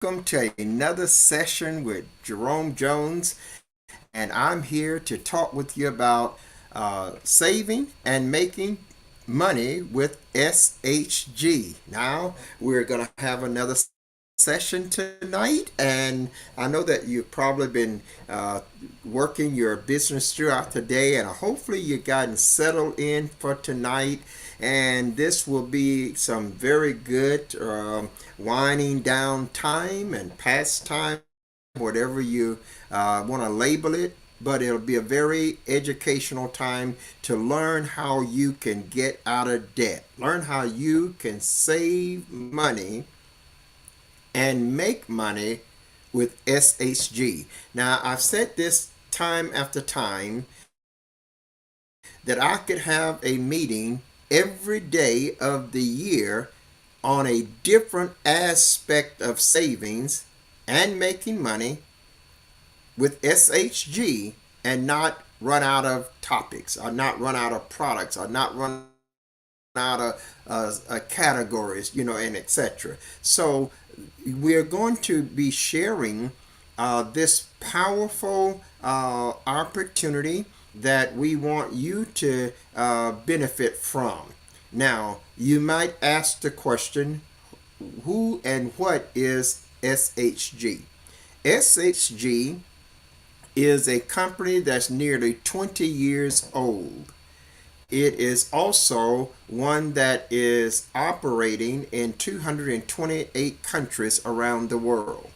Welcome to another session with Jerome Jones, and I'm here to talk with you about saving and making money with SHG. Now, we're going to have another session tonight, and I know that you've probably been working your business throughout the day, and hopefully you've gotten settled in for tonight. And this will be some very good winding down time and pastime, whatever you want to label it. But it'll be a very educational time to learn how you can get out of debt, learn how you can save money and make money with SHG. Now, I've said this time after time that I could have a meeting every day of the year on a different aspect of savings and making money with SHG and not run out of topics, or not run out of products, or not run out of categories, and etc. So we're going to be sharing this powerful opportunity that we want you to benefit from. Now, you might ask the question, who and what is SHG? SHG is a company that's nearly 20 years old. It is also one that is operating in 228 countries around the world.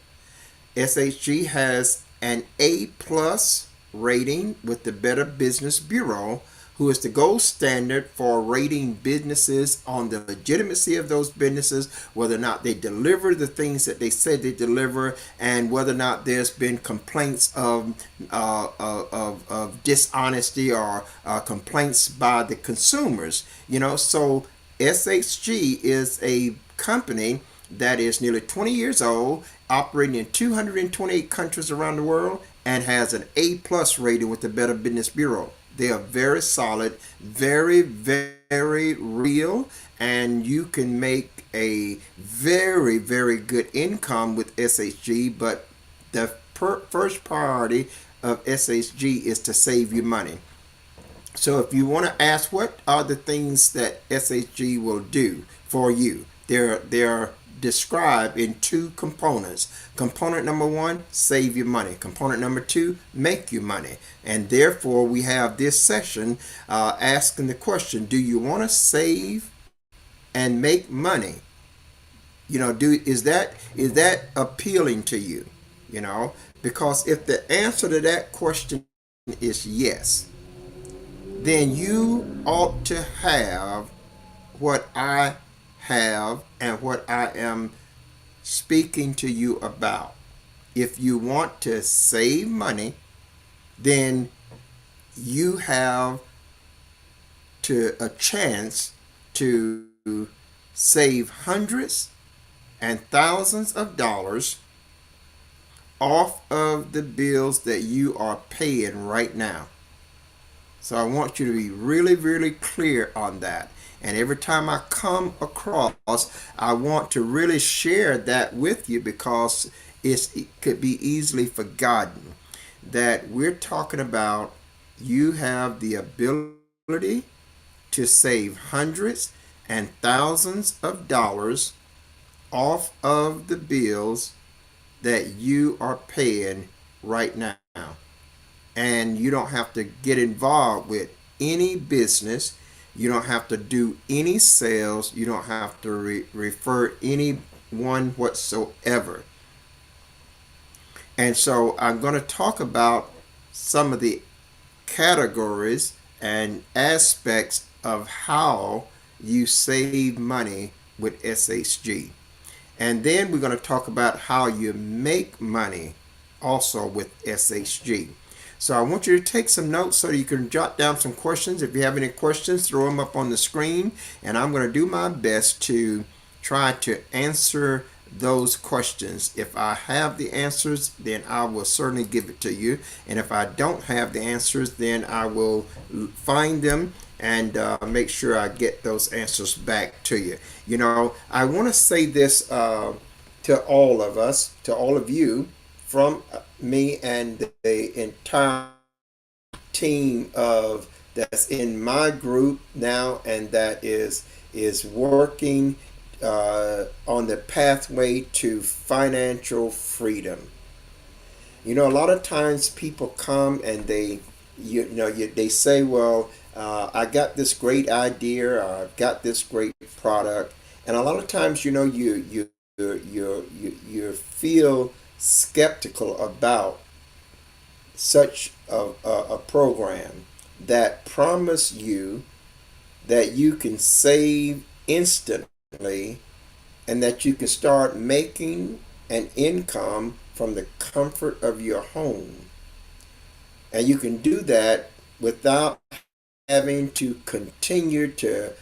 SHG has an A plus rating with the Better Business Bureau, who is the gold standard for rating businesses on the legitimacy of those businesses, whether or not they deliver the things that they said they deliver, and whether or not there's been complaints of dishonesty or complaints by the consumers. So SHG is a company that is nearly 20 years old, operating in 228 countries around the world, and has an A plus rating with the Better Business Bureau. They are very solid, very, very real, and you can make a very, very good income with SHG. But the first priority of SHG is to save you money. So if you want to ask what are the things that SHG will do for you, they're described in two components. Component number one, save you money. Component number two, make you money. And therefore, we have this session asking the question: do you want to save and make money? Is that appealing to you? Because if the answer to that question is yes, then you ought to have what I have and what I am speaking to you about. If you want to save money, then you have a chance to save hundreds and thousands of dollars off of the bills that you are paying right now. So I want you to be really, really clear on that. And every time I come across, I want to really share that with you, because it could be easily forgotten that we're talking about you have the ability to save hundreds and thousands of dollars off of the bills that you are paying right now. And you don't have to get involved with any business. You don't have to do any sales. You don't have to refer anyone whatsoever. And so I'm going to talk about some of the categories and aspects of how you save money with SHG. And then we're going to talk about how you make money also with SHG. So I want you to take some notes so you can jot down some questions. If you have any questions, throw them up on the screen, and I'm going to do my best to try to answer those questions. If I have the answers, then I will certainly give it to you. And if I don't have the answers, then I will find them and make sure I get those answers back to you. I want to say this to all of us, to all of you, from me and the entire team of that's in my group now and that is working on the pathway to financial freedom. You know, a lot of times people come and they say, well, I got this great idea, or I've got this great product, and a lot of times, you feel skeptical about such a program that promise you that you can save instantly and that you can start making an income from the comfort of your home. And you can do that without having to continue to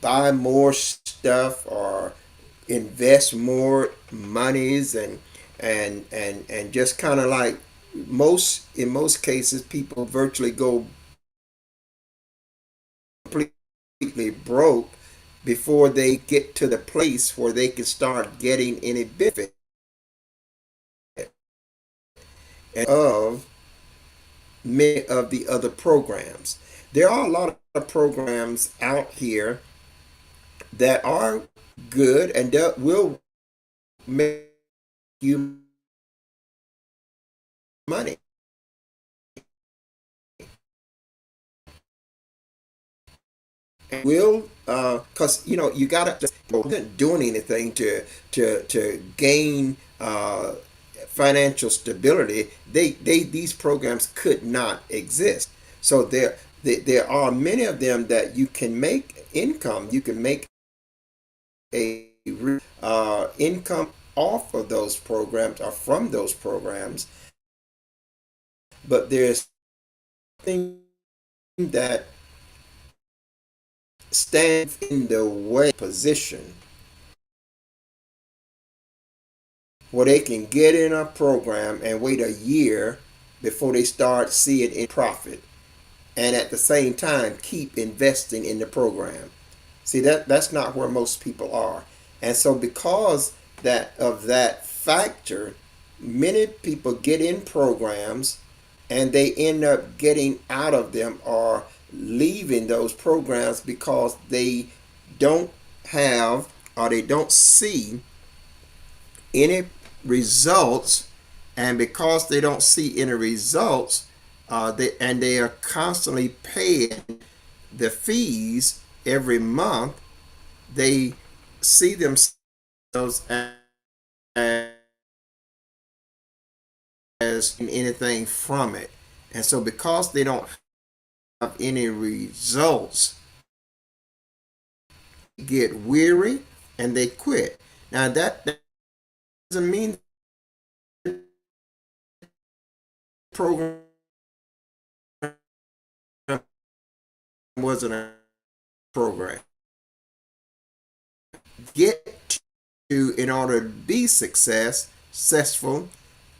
buy more stuff or invest more monies and just kind of like in most cases people virtually go completely broke before they get to the place where they can start getting any benefit of many of the other programs. There are a lot of programs out here that are good and that will make you money. Will because you gotta just wasn't doing anything to gain financial stability. These programs could not exist. So there are many of them that you can make income. You can make a income off of those programs or from those programs. But there's thing that stands in the way position where they can get in a program and wait a year before they start seeing in profit and at the same time keep investing in the program. See, that's not where most people are. And so because that factor, many people get in programs and they end up getting out of them or leaving those programs because they don't have or they don't see any results. And because they don't see any results, they are constantly paying the fees every month, they see themselves as anything from it. And so because they don't have any results, they get weary and they quit. Now that doesn't mean the program wasn't a program. Get to in order to be successful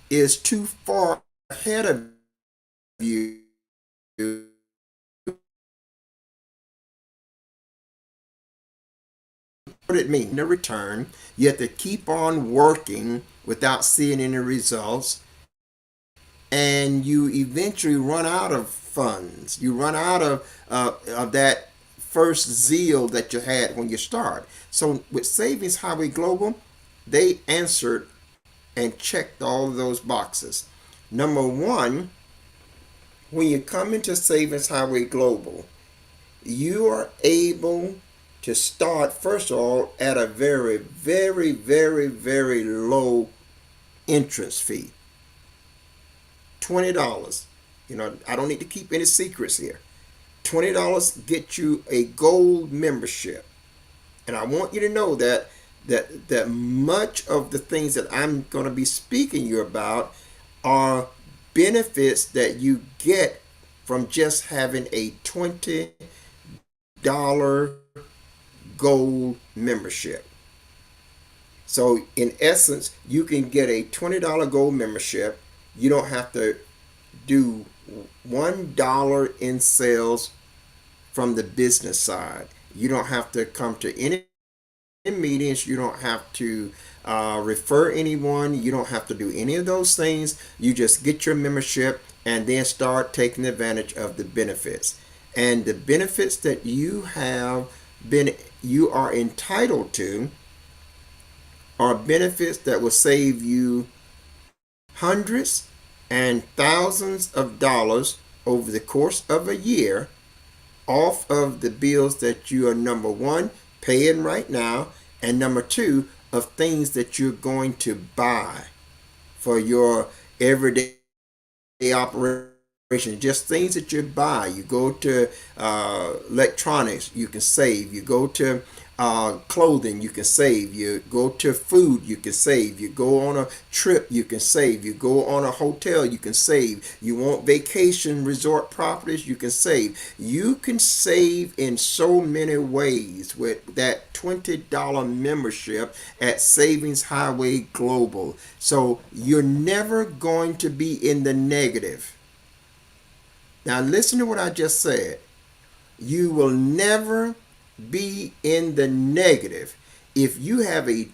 is too far ahead of you. What it mean? The return. You have to keep on working without seeing any results, and you eventually run out of funds. You run out of that first zeal that you had when you start. So with Savings Highway Global, they answered and checked all of those boxes. Number one, when you come into Savings Highway Global, you are able to start, first of all, at a very, very, very, very low entrance fee. $20. I don't need to keep any secrets here. $20 get you a gold membership. And I want you to know that much of the things that I'm going to be speaking to you about are benefits that you get from just having a $20 gold membership. So in essence, you can get a $20 gold membership. You don't have to do $1 in sales from the business side. You don't have to come to any meetings. You don't have to refer anyone. You don't have to do any of those things. You just get your membership and then start taking advantage of the benefits. And the benefits that you are entitled to are benefits that will save you hundreds and thousands of dollars over the course of a year off of the bills that you are, number one, paying right now, and number two, of things that you're going to buy for your everyday operation. Just things that you buy. You go to electronics, you can save. You go to clothing, you can save. You go to food, you can save. You go on a trip, you can save. You go on a hotel, you can save. You want vacation resort properties, you can save. You can save in so many ways with that $20 membership at Savings Highway Global. So you're never going to be in the negative. Now listen to what I just said. You will never be in the negative. If you have a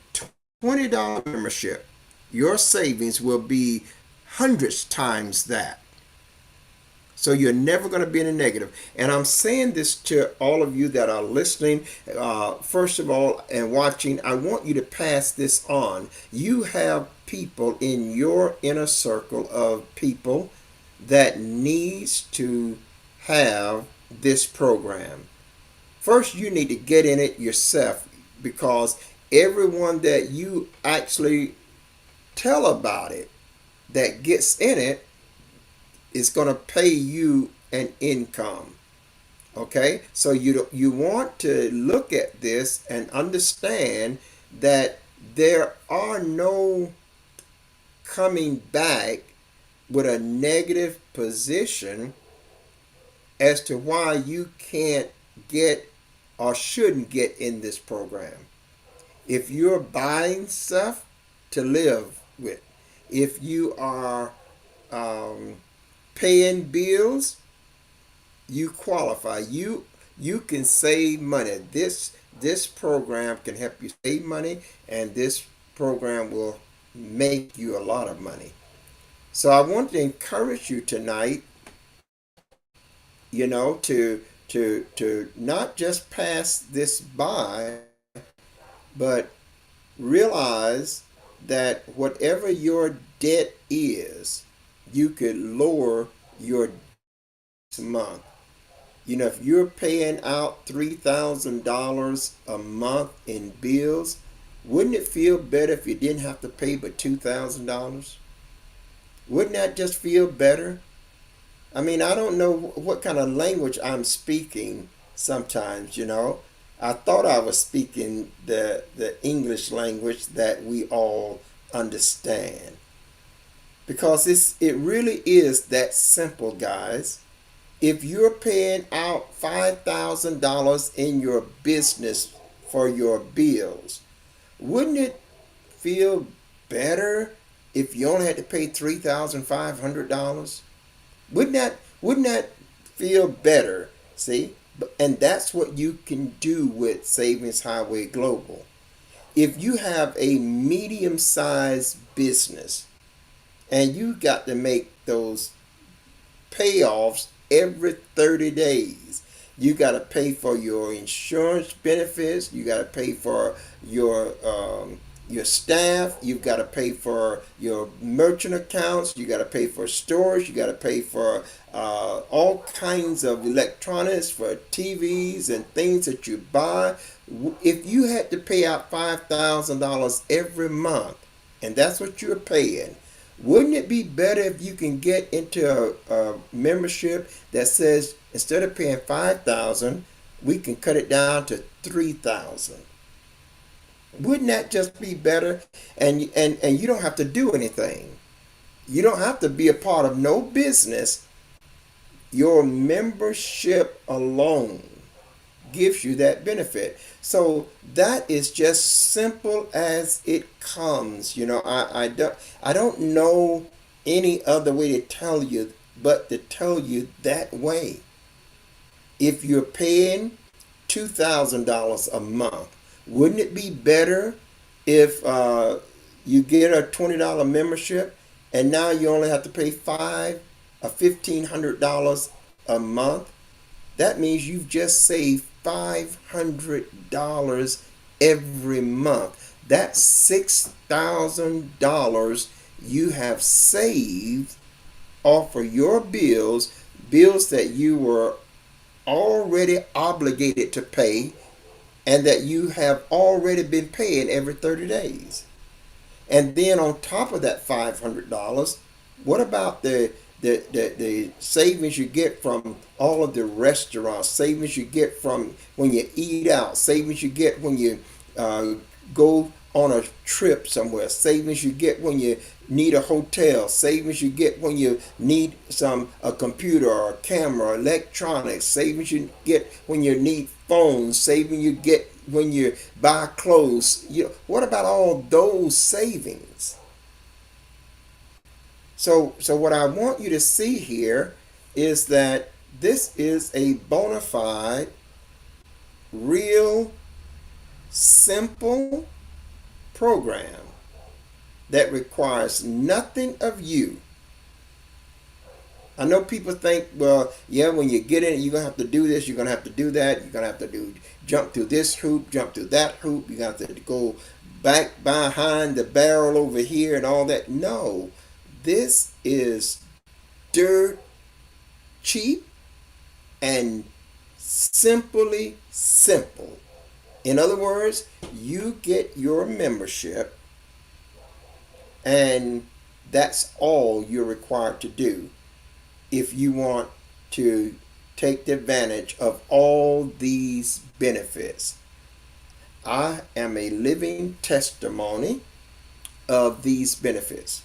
$20 membership, your savings will be hundreds times that. So you're never going to be in the negative. And I'm saying this to all of you that are listening, first of all, and watching. I want you to pass this on. You have people in your inner circle of people that needs to have this program. First, you need to get in it yourself, because everyone that you actually tell about it that gets in it is going to pay you an income. Okay? So you want to look at this and understand that there are no coming back with a negative position as to why you can't get or shouldn't get in this program. If you're buying stuff to live with, if you are paying bills, you qualify. You can save money. This program can help you save money, and this program will make you a lot of money. So I want to encourage you tonight, to not just pass this by, but realize that whatever your debt is, you could lower your month. If you're paying out $3,000 a month in bills, wouldn't it feel better if you didn't have to pay but $2,000? Wouldn't that just feel better? I mean, I don't know what kind of language I'm speaking sometimes. I thought I was speaking the English language that we all understand. Because it really is that simple, guys. If you're paying out $5,000 in your business for your bills, wouldn't it feel better if you only had to pay $3,500? Wouldn't that feel better? See? And that's what you can do with Savings Highway Global. If you have a medium-sized business and you got to make those payoffs every 30 days, you got to pay for your insurance benefits, you got to pay for your staff, you've got to pay for your merchant accounts, you got to pay for storage, you got to pay for all kinds of electronics, for TVs and things that you buy. If you had to pay out $5,000 every month, and that's what you're paying, wouldn't it be better if you can get into a membership that says instead of paying $5,000, we can cut it down to $3,000? Wouldn't that just be better? And you don't have to do anything. You don't have to be a part of no business. Your membership alone gives you that benefit. So that is just simple as it comes. I don't know any other way to tell you but to tell you that way. If you're paying $2,000 a month, Wouldn't it be better if you get a $20 membership and now you only have to pay five or $1,500 a month? That means you've just saved $500 every month. That's $6,000 you have saved off of your bills, bills that you were already obligated to pay and that you have already been paying every 30 days. And then on top of that $500, what about the savings you get from all of the restaurants, savings you get from when you eat out, savings you get when you go on a trip somewhere, savings you get when you need a hotel, savings you get when you need a computer or a camera, electronics, savings you get when you need phones, savings you get when you buy clothes. What about all those savings? So what I want you to see here is that this is a bona fide, real, simple program that requires nothing of you. I know people think, well, yeah, when you get in it, you're going to have to do this, you're going to have to do that, you're going to have to jump through this hoop, jump through that hoop, you're going to have to go back behind the barrel over here and all that. No, this is dirt cheap and simply simple. In other words, you get your membership and that's all you're required to do if you want to take advantage of all these benefits. I am a living testimony of these benefits.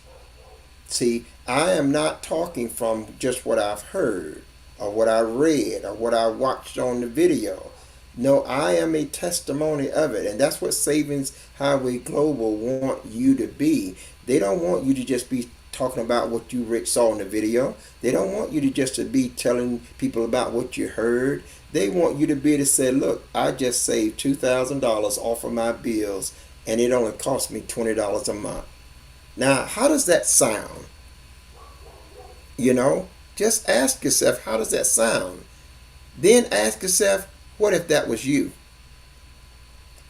See, I am not talking from just what I've heard or what I read or what I watched on the video. No, I am a testimony of it. And that's what Savings Highway Global want you to be. They don't want you to just be talking about what you saw in the video. They don't want you to just to be telling people about what you heard. They want you to be able to say, look, I just saved $2,000 off of my bills and it only cost me $20 a month. Now, how does that sound? Just ask yourself, how does that sound? Then ask yourself, what if that was you?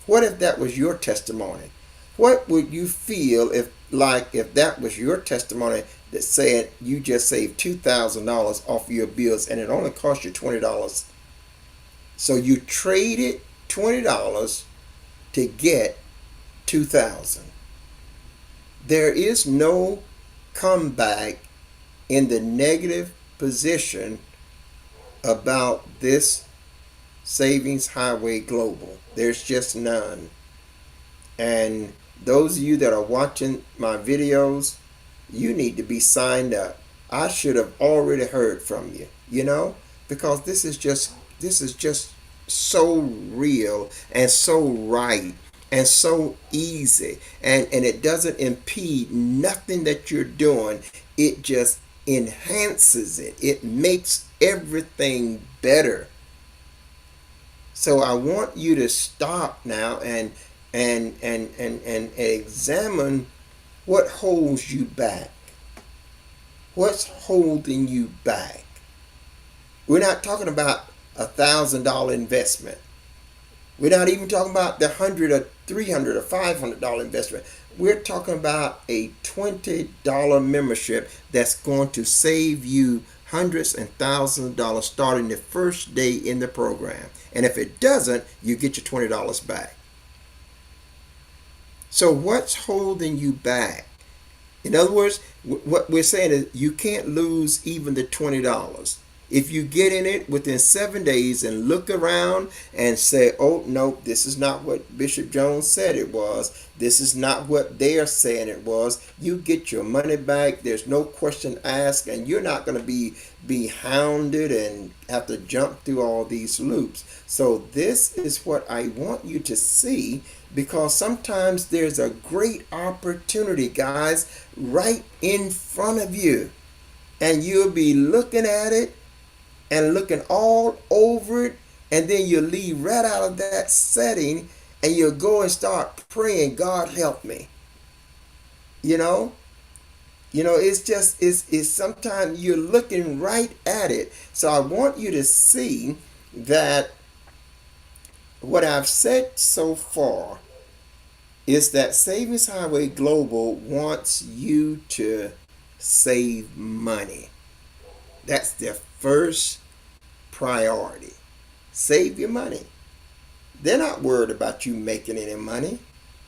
What if that was your testimony? What would you feel if that was your testimony that said you just saved $2,000 off your bills and it only cost you $20? So you traded $20 to get $2,000. There is no comeback in the negative position about this Savings Highway Global. There's just none. And those of you that are watching my videos, you need to be signed up. I should have already heard from you, because this is just so real and so right and so easy, and it doesn't impede nothing that you're doing. It just enhances it. It makes everything better. So I want you to stop now and examine what holds you back. What's holding you back? We're not talking about $1,000 investment. We're not even talking about the $100 or $300 or $500 investment. We're talking about a $20 membership that's going to save you hundreds and thousands of dollars starting the first day in the program. And if it doesn't, you get your $20 back. So what's holding you back? In other words, what we're saying is you can't lose even the $20. If you get in it within 7 days and look around and say, oh, no, this is not what Bishop Jones said it was. This is not what they're saying it was. You get your money back. There's no question asked, and you're not going to be hounded and have to jump through all these loops. So this is what I want you to see, because sometimes there's a great opportunity, guys, right in front of you. And you'll be looking at it and looking all over it, and then you leave right out of that setting and you'll go and start praying, God help me. You know, it's just it's sometimes you're looking right at it. So I want you to see that what I've said so far is that Savings Highway Global wants you to save money. That's their first priority. Save your money. They're not worried about you making any money.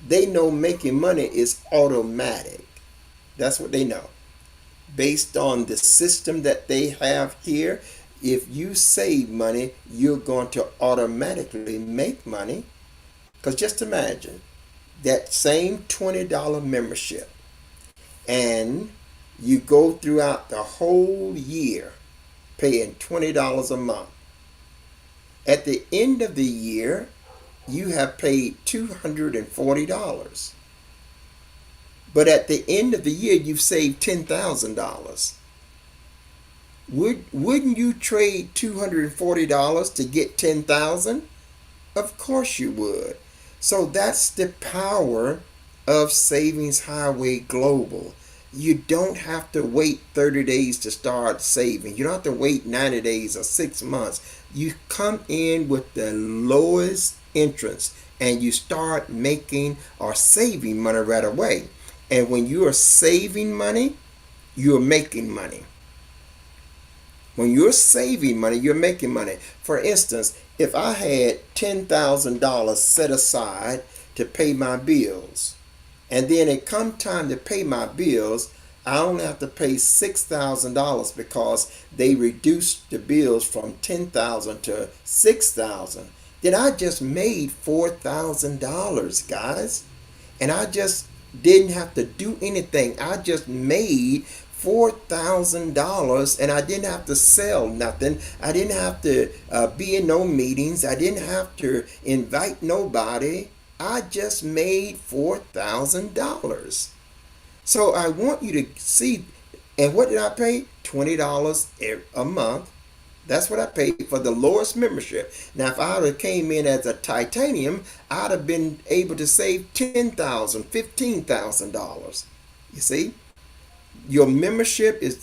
They know making money is automatic. That's what they know. Based on the system that they have here, if you save money, you're going to automatically make money. Because just imagine that same $20 membership, and you go throughout the whole year paying $20 a month. At the end of the year, you have paid $240. But at the end of the year, you've saved $10,000. Wouldn't you trade $240 to get $10,000? Of course you would. So that's the power of Savings Highway Global. You don't have to wait 30 days to start saving. You don't have to wait 90 days or 6 months. You come in with the lowest entrance and you start making or saving money right away. And when you are saving money, you're making money. When you're saving money, you're making money. For instance, if I had $10,000 set aside to pay my bills, and then it come time to pay my bills, I only have to pay $6,000 because they reduced the bills from $10,000 to $6,000. Then I just made $4,000, guys. And I just didn't have to do anything. I just made $4,000 and I didn't have to sell nothing. I didn't have to be in no meetings. I didn't have to invite nobody. I just made $4,000. So I want you to see, and what did I pay? $20 a month. That's what I paid for the lowest membership. Now, if I would have came in as a titanium, I'd have been able to save $10,000, $15,000. You see? Your membership your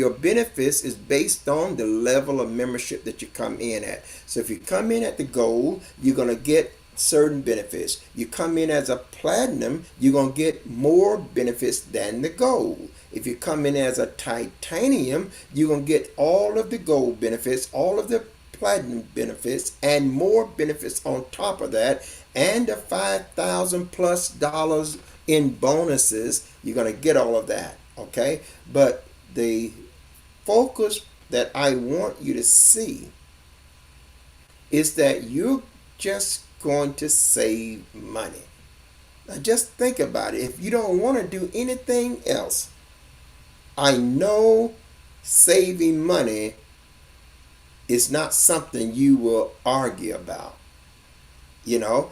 benefits is based on the level of membership that you come in at. So if you come in at the gold, you're going to get certain benefits. You come in as a platinum, you're going to get more benefits than the gold. If you come in as a titanium, you're going to get all of the gold benefits, all of the platinum benefits, and more benefits on top of that, and the $5,000+ in bonuses. You're going to get all of that, okay? But the focus that I want you to see is that you're just going to save money. Now just think about it. If you don't want to do anything else, I know saving money is not something you will argue about. You'll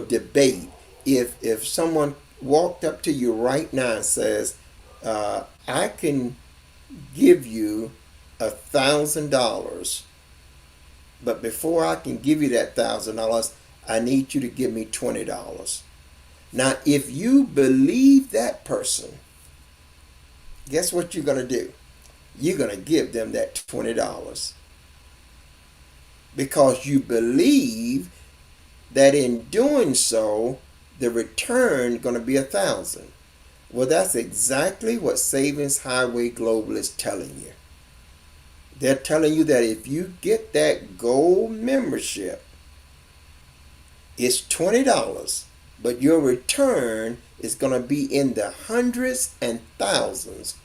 debate. If someone walked up to you right now and says, I can give you $1,000, but before I can give you that $1,000, I need you to give me $20. Now, if you believe that person, guess what you're going to do? You're going to give them that $20 because you believe that in doing so, the return going to be $1,000. Well, that's exactly what Savings Highway Global is telling you. They're telling you that if you get that gold membership, it's $20, but your return is going to be in the hundreds and thousands.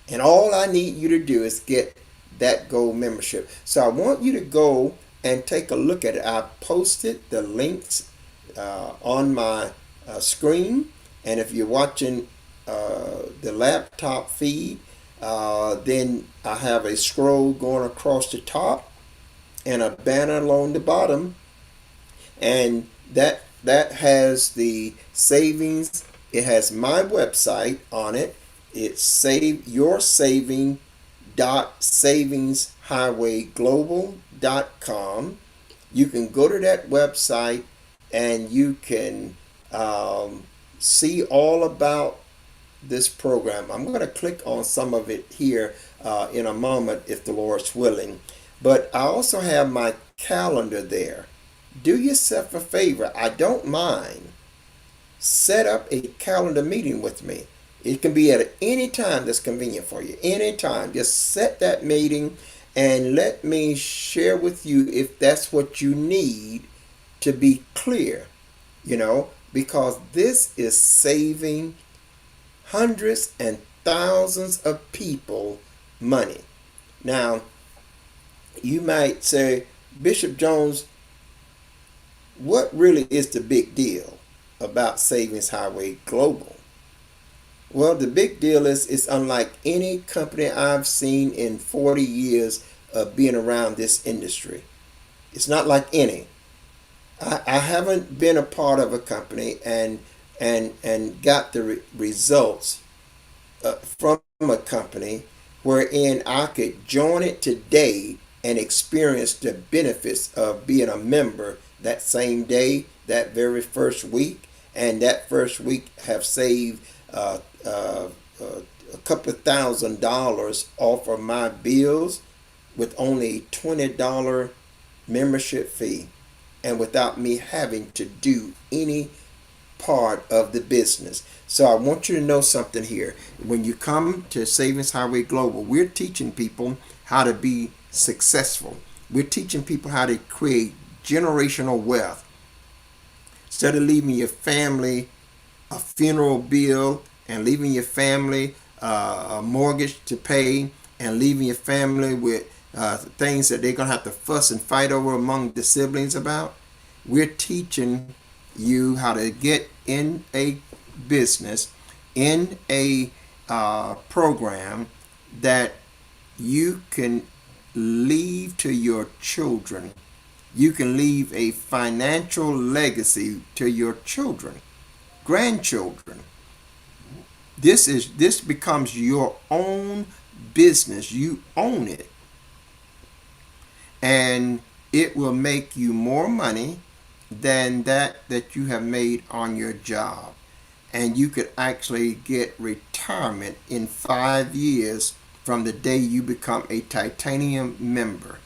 And all I need you to do is get that gold membership. So I want you to go and take a look at it. I posted the links on my screen. And if you're watching the laptop feed, then I have a scroll going across the top and a banner along the bottom. And that has the savings. It has my website on it. It's saveyoursaving.savingshighwayglobal.com. You can go to that website and you can see all about this program. I'm going to click on some of it here in a moment if the Lord's willing. But I also have my calendar there. Do yourself a favor. I don't mind. Set up a calendar meeting with me. It can be at any time that's convenient for you. Anytime. Just set that meeting and let me share with you if that's what you need to be clear, because this is saving hundreds and thousands of people money. Now, you might say, Bishop Jones, what really is the big deal about Savings Highway Global? Well, the big deal is it's unlike any company I've seen in 40 years of being around this industry. It's not like any. I haven't been a part of a company and got the results from a company wherein I could join it today and experience the benefits of being a member that same day, that very first week, and that first week have saved a couple of $1,000s off of my bills with only a $20 membership fee and without me having to do any part of the business. So I want you to know something here. When you come to Savings Highway Global, we're teaching people how to be successful. We're teaching people how to create generational wealth. Instead of leaving your family a funeral bill and leaving your family a mortgage to pay and leaving your family with things that they're going to have to fuss and fight over among the siblings about, we're teaching you how to get in a business, in a program that you can leave to your children. You can leave a financial legacy to your children, grandchildren. This becomes your own business. You own it. And it will make you more money than that you have made on your job. And you could actually get retirement in 5 years from the day you become a titanium member.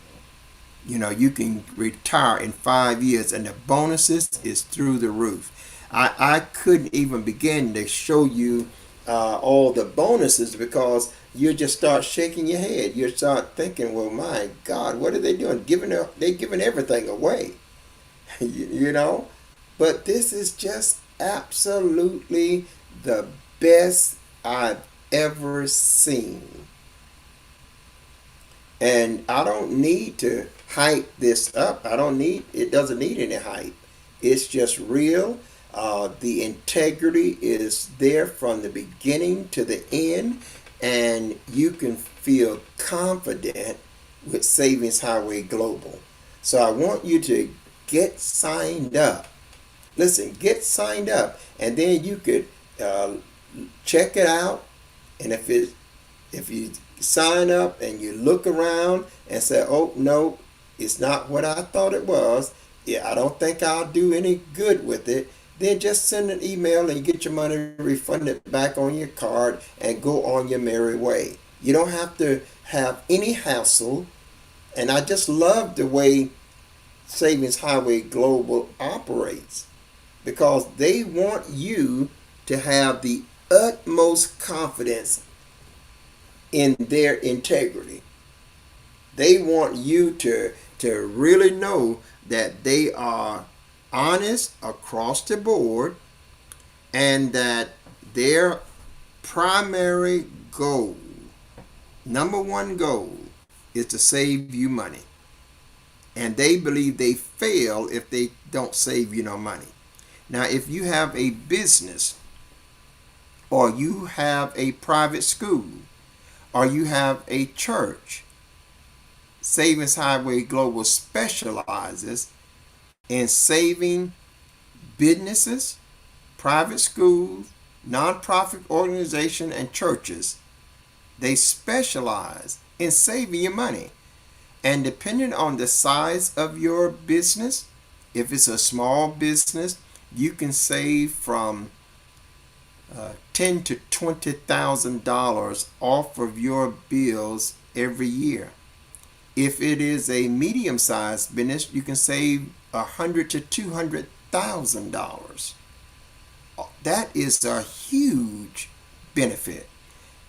You can retire in 5 years and the bonuses is through the roof. I couldn't even begin to show you all the bonuses because you just start shaking your head. You start thinking, well, my God, what are they doing? They're giving everything away. But this is just absolutely the best I've ever seen. And I don't need to hype this up. It doesn't need any hype. It's just real. The integrity is there from the beginning to the end, and you can feel confident with Savings Highway Global. So I want you to get signed up. Listen, get signed up, and then you could check it out. And if you sign up and you look around and say, oh no, it's not what I thought it was, yeah, I don't think I'll do any good with it, then just send an email and you get your money refunded back on your card and go on your merry way. You don't have to have any hassle. And I just love the way Savings Highway Global operates, because they want you to have the utmost confidence in their integrity. They want you to really know that they are honest across the board and that their primary goal, number one goal, is to save you money. And they believe they fail if they don't save you no money. Now, if you have a business, or you have a private school, or you have a church, Savings Highway Global specializes in saving businesses, private schools, nonprofit organizations, and churches. They specialize in saving you money. And depending on the size of your business, if it's a small business, you can save from ten to $20,000 off of your bills every year. If it is a medium-sized business, you can save $100,000 to $200,000. That is a huge benefit.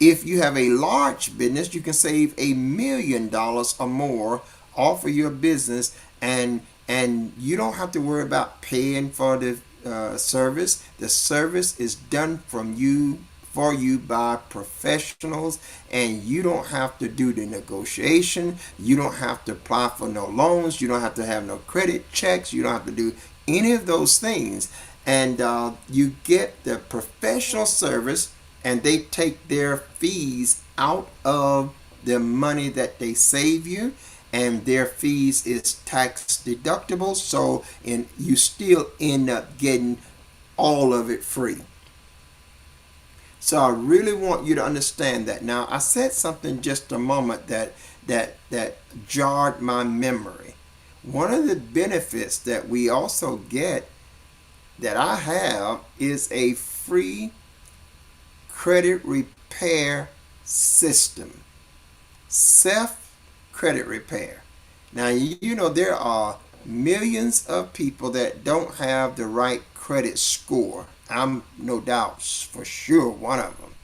If you have a large business, you can save $1 million or more off of your business, and you don't have to worry about paying for the service. The service is done from you for you by professionals, and you don't have to do the negotiation. You don't have to apply for no loans. You don't have to have no credit checks. You don't have to do any of those things. And you get the professional service, and they take their fees out of the money that they save you, and their fees is tax deductible, so you still end up getting all of it free. So I really want you to understand that. Now, I said something just a moment that jarred my memory. One of the benefits that we also get, that I have, is a free credit repair system. Self credit repair. Now, you know there are millions of people that don't have the right credit score. I'm no doubt for sure one of them.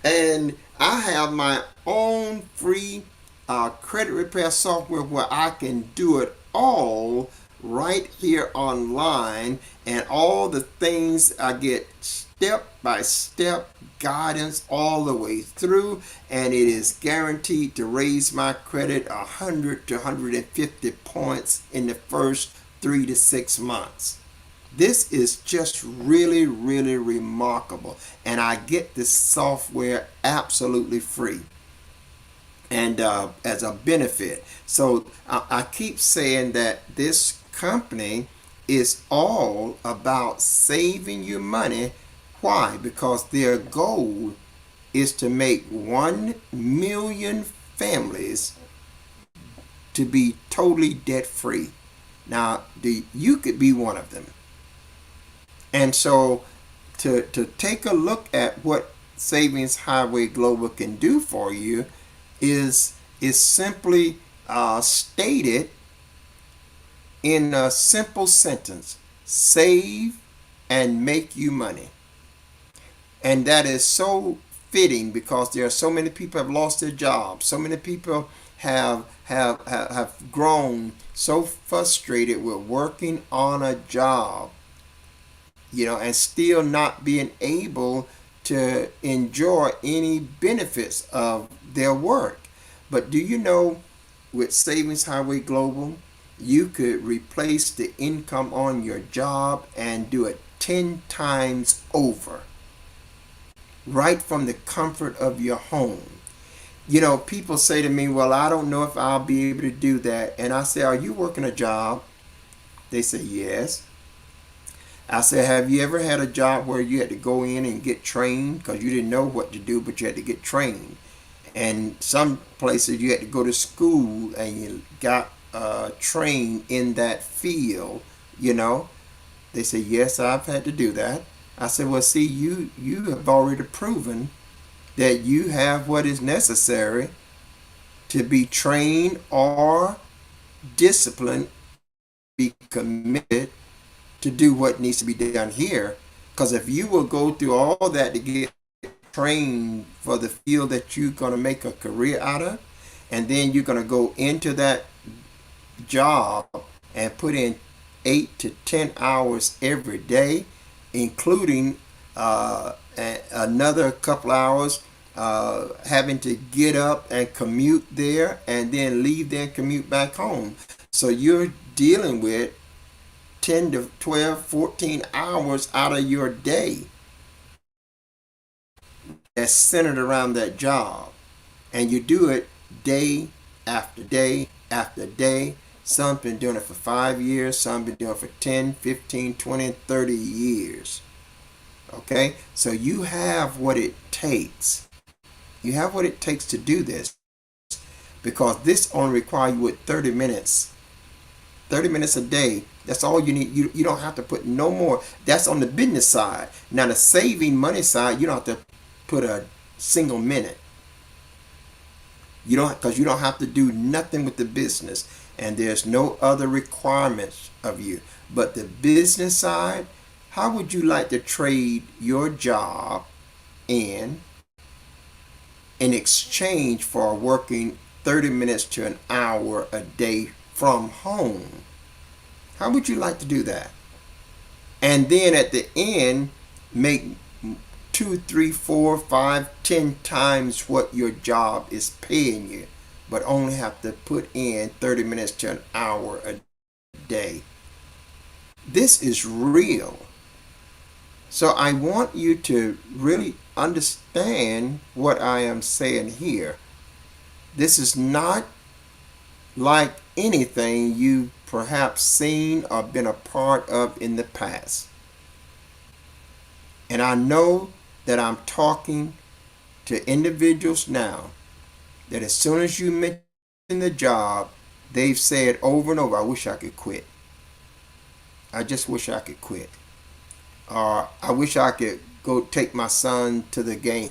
And I have my own free credit repair software where I can do it all right here online, and all the things I get step by step guidance all the way through, and it is guaranteed to raise my credit 100 to 150 points in the first 3 to 6 months. This is just really, really remarkable, and I get this software absolutely free and as a benefit. So I keep saying that this company is all about saving you money. Why? Because their goal is to make 1 million families to be totally debt free. Now, you could be one of them. And so to take a look at what Savings Highway Global can do for you is simply stated in a simple sentence: save and make you money. And that is so fitting because there are so many people have lost their jobs. So many people have grown so frustrated with working on a job, and still not being able to enjoy any benefits of their work. But do you know, with Savings Highway Global, you could replace the income on your job and do it 10 times over, right from the comfort of your home. People say to me, well, I don't know if I'll be able to do that. And I say, are you working a job? They say, yes. I said, have you ever had a job where you had to go in and get trained because you didn't know what to do, but you had to get trained? And some places you had to go to school and you got trained in that field. They say, yes, I've had to do that. I said, well, see, you have already proven that you have what is necessary to be trained or disciplined, be committed to do what needs to be done here. Because if you will go through all that to get trained for the field that you're going to make a career out of, and then you're going to go into that job and put in 8 to 10 hours every day, including another couple hours having to get up and commute there and then leave there and commute back home. So you're dealing with 10 to 12, 14 hours out of your day that's centered around that job. And you do it day after day after day. Some been doing it for 5 years, some been doing it for 10, 15, 20, 30 years. Okay? So you have what it takes. You have what it takes to do this. because this only requires you with 30 minutes. 30 minutes a day. That's all you need. You don't have to put no more. That's on the business side. Now the saving money side, you don't have to put a single minute. You don't, because you don't have to do nothing with the business, and there's no other requirements of you. But the business side, how would you like to trade your job in exchange for working 30 minutes to an hour a day from home? How would you like to do that? And then at the end, make 2, 3, 4, 5, 10 times what your job is paying you, but only have to put in 30 minutes to an hour a day. This is real. So I want you to really understand what I am saying here. This is not like anything you've perhaps seen or been a part of in the past. And I know that I'm talking to individuals now that as soon as you mention the job, they've said over and over, I wish I could quit. I just wish I could quit. Or I wish I could go take my son to the game.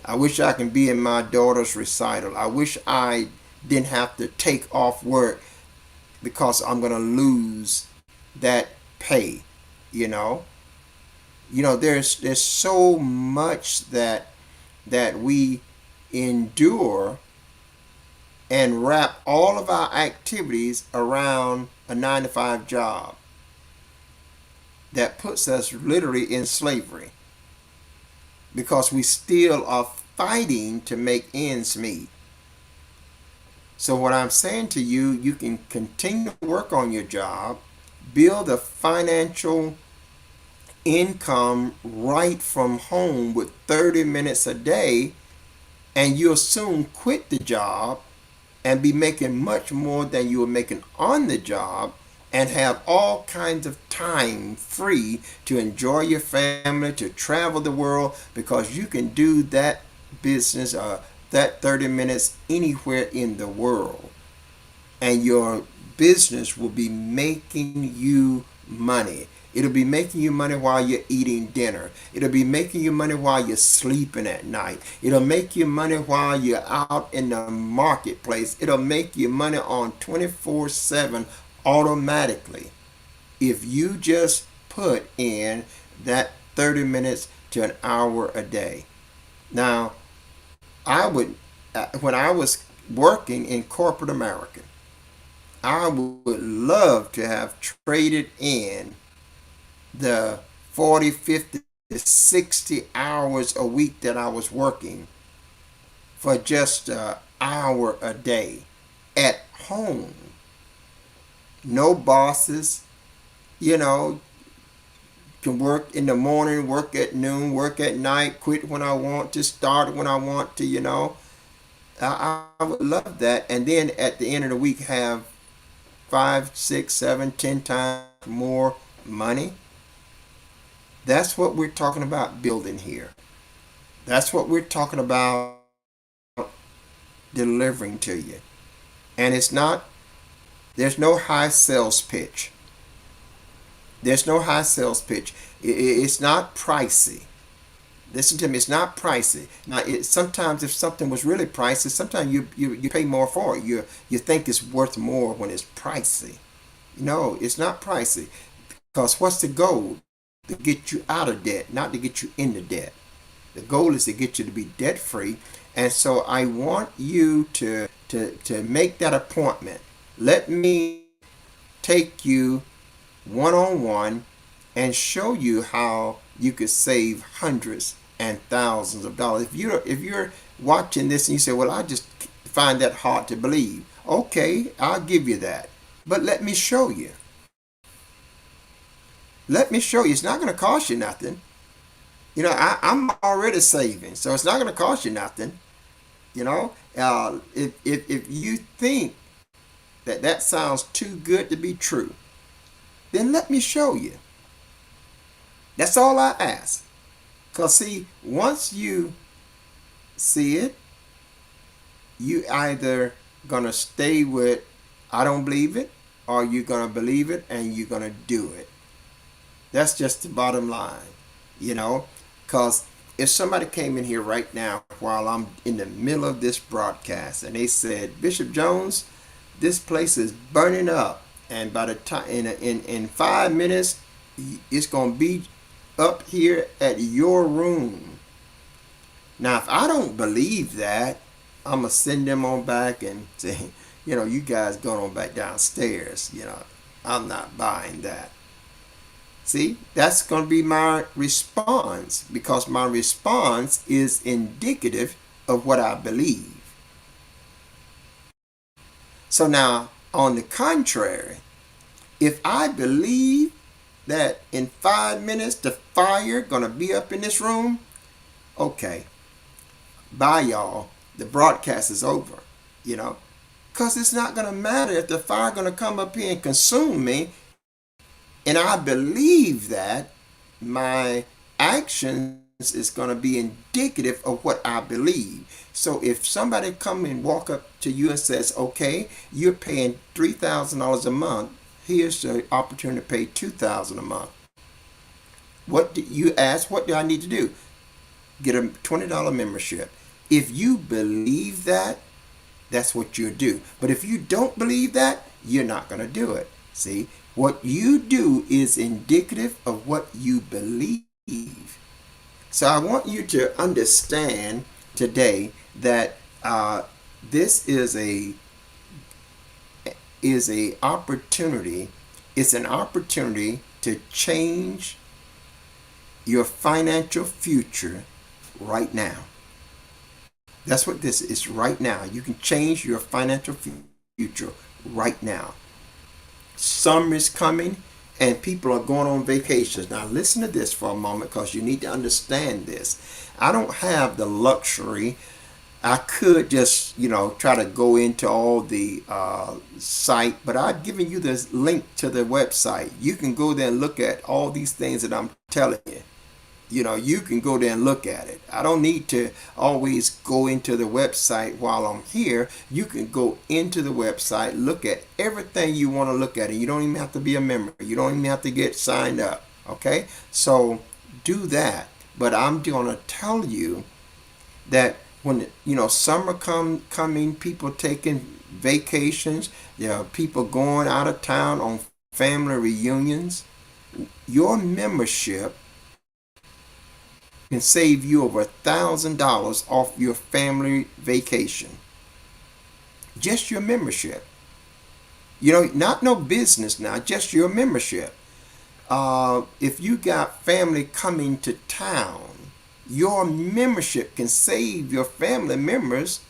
I wish I can be in my daughter's recital. I wish I didn't have to take off work because I'm going to lose that pay, you know. There's so much that we endure and wrap all of our activities around a 9 to 5 job that puts us literally in slavery because we still are fighting to make ends meet. So what I'm saying to you, you can continue to work on your job, build a financial income right from home with 30 minutes a day, and you'll soon quit the job and be making much more than you were making on the job, and have all kinds of time free to enjoy your family, to travel the world, because you can do that business that 30 minutes anywhere in the world, and your business will be making you money. It'll be making you money while you're eating dinner. It'll be making you money while you're sleeping at night. It'll make you money while you're out in the marketplace. It'll make you money on 24/7 automatically if you just put in that 30 minutes to an hour a day. Now, when I was working in corporate America, I would love to have traded in the 40, 50, 60 hours a week that I was working for just an hour a day at home. No bosses, can work in the morning, work at noon, work at night, quit when I want to, start when I want to. I would love that. And then at the end of the week have 5, 6, 7, 10 times more money. That's what we're talking about building here. That's what we're talking about delivering to you. And there's no high sales pitch. There's no high sales pitch. It's not pricey. Listen to me, it's not pricey. Now, sometimes if something was really pricey, sometimes you pay more for it. You think it's worth more when it's pricey. No, it's not pricey. Because what's the goal? To get you out of debt, not to get you into debt. The goal is to get you to be debt free. And so I want you to make that appointment. Let me take you one-on-one and show you how you could save hundreds and thousands of dollars. If you're watching this and you say, well, I just find that hard to believe. Okay, I'll give you that. But let me show you. Let me show you. It's not going to cost you nothing. I'm already saving, so it's not going to cost you nothing. If you think that sounds too good to be true, then let me show you. That's all I ask. Because see, once you see it, You either gonna stay with I don't believe it, or you're gonna believe it and you're gonna do it. That's just the bottom line, you know, because if somebody came in here right now while I'm in the middle of this broadcast and they said, Bishop Jones, this place is burning up, and by the time in 5 minutes, it's gonna be up here at your room. Now, if I don't believe that, I'm gonna send them on back and say, you guys going on back downstairs. I'm not buying that. See, that's going to be my response because my response is indicative of what I believe. So now, on the contrary, if I believe that in 5 minutes the fire gonna be up in this room, okay, bye y'all. The broadcast is over. Because it's not gonna matter if the fire gonna come up here and consume me, and I believe that my actions is going to be indicative of what I believe. So if somebody come and walk up to you and says, okay, you're paying $3,000 a month, here's the opportunity to pay $2,000 a month. What do you ask? What do I need to do? Get a $20 membership. If you believe that, that's what you do. But if you don't believe that, you're not going to do it. See, what you do is indicative of what you believe. So I want you to understand today that this is a opportunity. It's an opportunity to change your financial future right now. That's what this is right now. You can change your financial future right now. Summer is coming and people are going on vacations. Now listen to this for a moment because you need to understand this. I don't have the luxury. I could just, try to go into all the site, but I've given you this link to the website. You can go there and look at all these things that I'm telling you. You can go there and look at it. I don't need to always go into the website while I'm here. You can go into the website, look at everything you want to look at, and you don't even have to be a member. You don't even have to get signed up. Okay? So do that. But I'm going to tell you that when summer coming, people taking vacations, there are people going out of town on family reunions. Your membership can save you over $1,000 off your family vacation. Just your membership. Not no business now, just your membership. If you got family coming to town, your membership can save your family members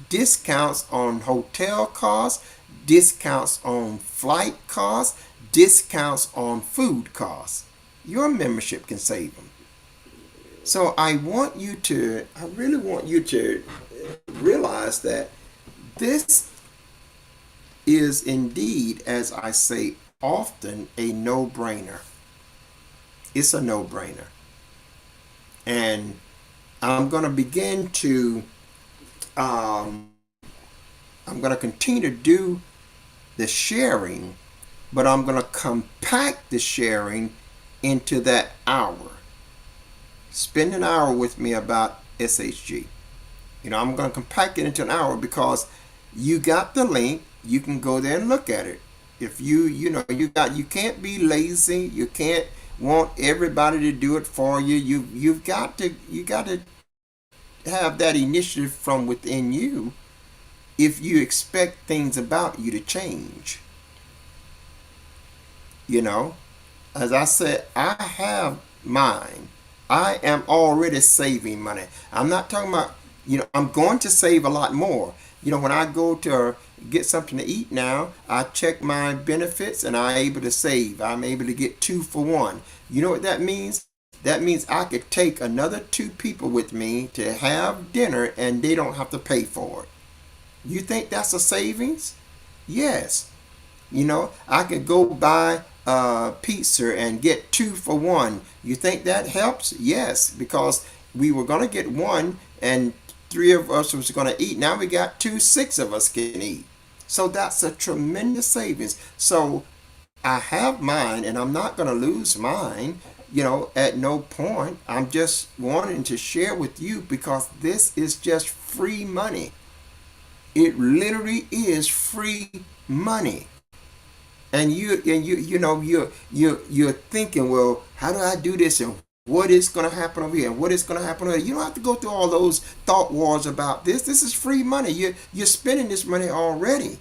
discounts on hotel costs, discounts on flight costs, discounts on food costs. Your membership can save them. So I really want you to realize that this is indeed, as I say often, a no-brainer. It's a no-brainer. And I'm going to begin to, I'm going to continue to do the sharing, but I'm going to compact the sharing into that hour. Spend an hour with me about SHG. I'm going to compact it into an hour because you got the link. You can go there and look at it. If you can't be lazy. You can't want everybody to do it for you. You got to have that initiative from within you if you expect things about you to change. As I said, I have mine. I am already saving money. I'm not talking about, I'm going to save a lot more. When I go to get something to eat now, I check my benefits and I'm able to save. I'm able to get 2 for 1. You know what that means? That means I could take another 2 people with me to have dinner and they don't have to pay for it. You think that's a savings? Yes. I could go buy pizza and get 2 for 1. You think that helps? Yes, because we were going to get one and three of us was going to eat. Now we got two, six of us can eat. So that's a tremendous savings. So I have mine and I'm not going to lose mine, at no point. I'm just wanting to share with you because this is just free money. It literally is free money. And you're thinking, well, how do I do this and what is going to happen over here and what is going to happen over here? You don't have to go through all those thought wars about this. This is free money. You're spending this money already.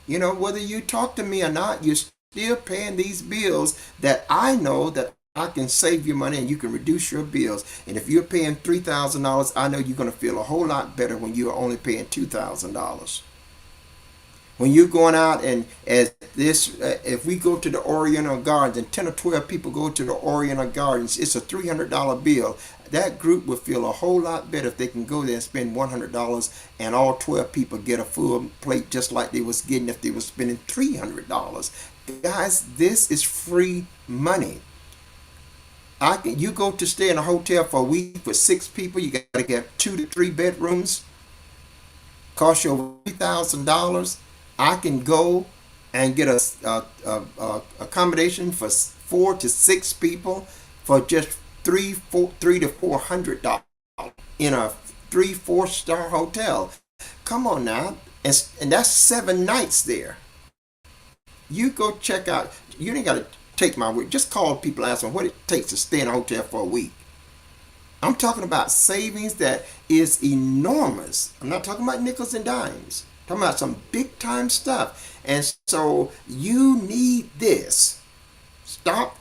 Whether you talk to me or not, you're still paying these bills that I know that I can save you money and you can reduce your bills. And if you're paying $3,000, I know you're going to feel a whole lot better when you're only paying $2,000. When you're going out and if we go to the Oriental Gardens and 10 or 12 people go to the Oriental Gardens, it's a $300 bill. That group would feel a whole lot better if they can go there and spend $100 and all 12 people get a full plate just like they was getting if they were spending $300. Guys, this is free money. You go to stay in a hotel for a week for 6 people, you got to get 2 to 3 bedrooms, cost you over $3,000. I can go and get a accommodation for 4 to 6 people for just three to $400 in a 3-4 star hotel. Come on now, and that's 7 nights there. You go check out. You ain't got to take my word. Just call people and ask them what it takes to stay in a hotel for a week. I'm talking about savings that is enormous. I'm not talking about nickels and dimes. I'm talking about some big time stuff. And so you need this. Stop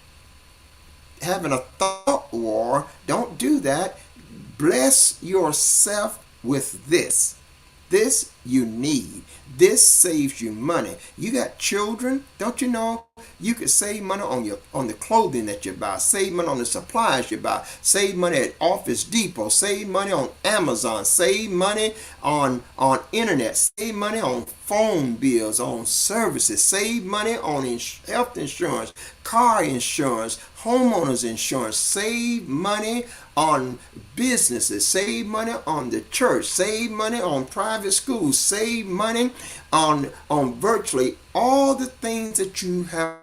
having a thought war. Don't do that. Bless yourself with this. This you need. This saves you money. You got children, don't you know? You could save money on the clothing that you buy, save money on the supplies you buy, save money at Office Depot, save money on Amazon, save money on internet, save money on phone bills, on services, save money on health insurance, car insurance, homeowners insurance, save money on businesses, save money on the church, save money on private schools, save money on virtually all the things that you have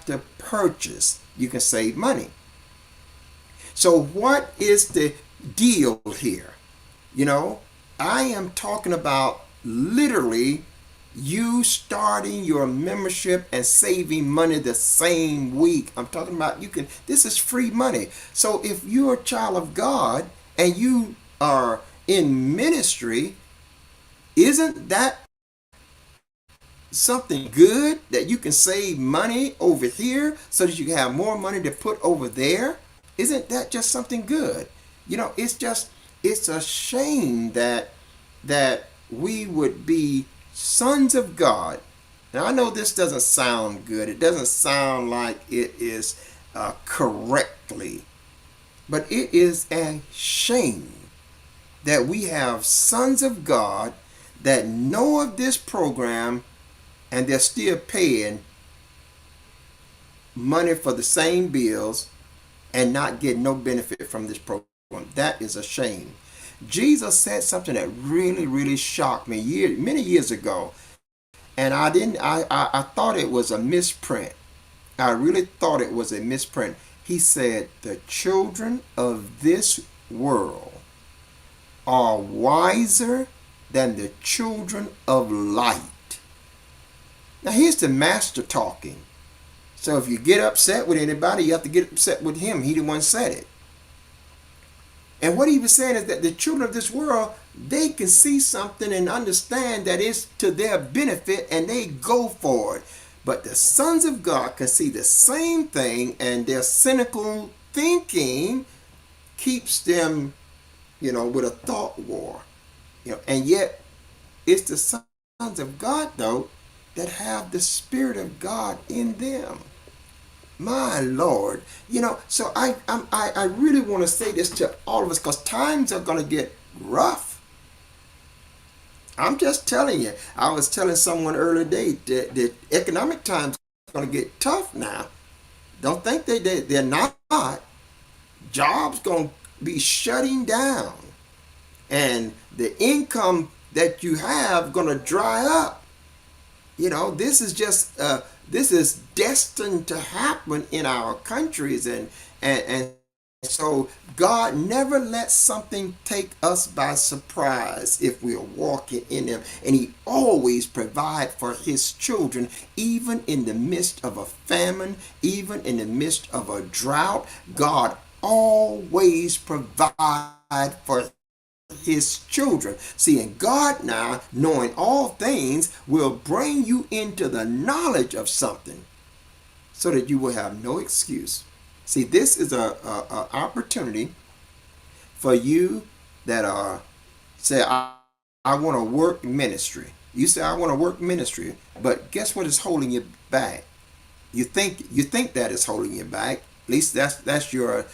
to purchase. You can save money. So what is the deal here? I am talking about literally you starting your membership and saving money the same week. I'm talking about this is free money. So if you're a child of God and you are in ministry, isn't that something good that you can save money over here so that you can have more money to put over there? Isn't that just something good? It's a shame that we would be sons of God. Now I know this doesn't sound good. It doesn't sound like it is correctly, but it is a shame that we have sons of God that know of this program and they're still paying money for the same bills and not getting no benefit from this program. That is a shame. Jesus said something that really, really shocked me many years ago, and I thought it was a misprint. I really thought it was a misprint. He said, "The children of this world are wiser than the children of light." Now here's the master talking. So if you get upset with anybody, you have to get upset with him. He the one said it. And what he was saying is that the children of this world, they can see something and understand that it's to their benefit and they go for it. But the sons of God can see the same thing and their cynical thinking keeps them, with a thought war. And yet it's the sons of God, though, that have the Spirit of God in them. My Lord, so I really want to say this to all of us because times are going to get rough. I'm just telling you. I was telling someone earlier today that the economic times are going to get tough now. Don't think they're not. Jobs going to be shutting down. and the income that you have going to dry up. This is just this is destined to happen in our countries, and so God never lets something take us by surprise if we are walking in Him, and He always provides for His children, even in the midst of a famine, even in the midst of a drought. God always provides for His children. See, and God now, knowing all things, will bring you into the knowledge of something so that you will have no excuse. See, this is a opportunity for you that are say, I want to work ministry. You say, I want to work ministry, but guess what is holding you back? You think that is holding you back. At least that's your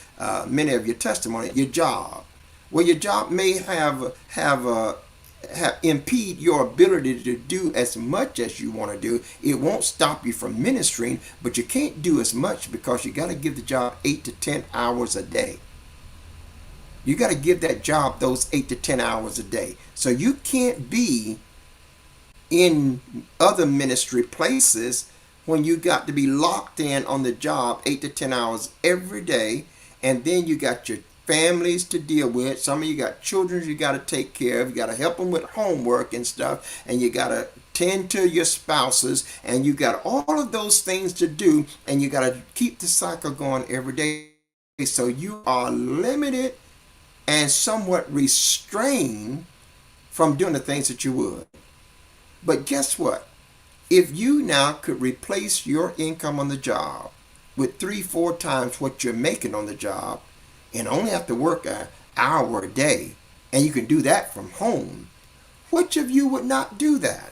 many of your testimony. Your job. Well, your job may have impede your ability to do as much as you want to do. It won't stop you from ministering, but you can't do as much because you got to give the job 8 to 10 hours a day. You got to give that job those 8 to 10 hours a day. So you can't be in other ministry places when you got to be locked in on the job 8 to 10 hours every day, and then you got your families to deal with. Some of you got children you got to take care of. You got to help them with homework and stuff, and you got to tend to your spouses, and you got all of those things to do, and you got to keep the cycle going every day. So you are limited and somewhat restrained from doing the things that you would. But guess what? If you now could replace your income on the job with 3, 4 times what you're making on the job, and only have to work an hour a day, and you can do that from home, which of you would not do that?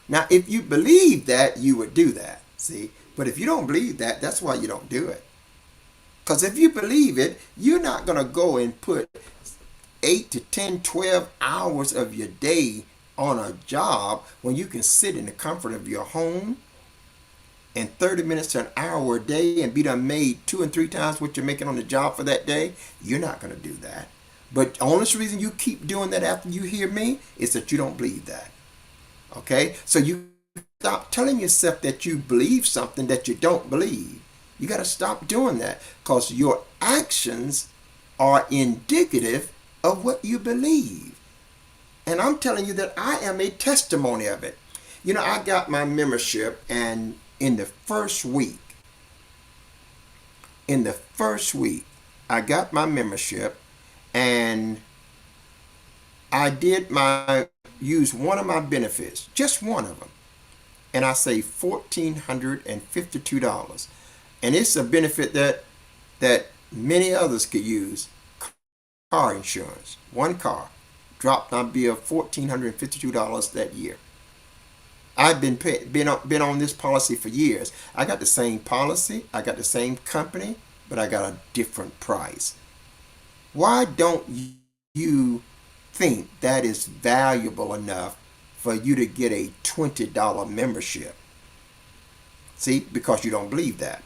Now, if you believe that, you would do that, see? But if you don't believe that, that's why you don't do it. Because if you believe it, you're not going to go and put 8 to 10, 12 hours of your day on a job when you can sit in the comfort of your home and 30 minutes to an hour a day and be done made 2 and 3 times what you're making on the job for that day. You're not going to do that. But the only reason you keep doing that after you hear me is that you don't believe that. Okay? So you stop telling yourself that you believe something that you don't believe. You got to stop doing that, because your actions are indicative of what you believe. And I'm telling you that I am a testimony of it. I got my membership, and in the first week, I got my membership, and I use one of my benefits, just one of them, and I saved $1,452. And it's a benefit that many others could use. Car insurance. One car dropped my bill $1,452 that year. I've been on this policy for years. I got the same policy, I got the same company, but I got a different price. Why don't you think that is valuable enough for you to get a $20 membership? See, because you don't believe that.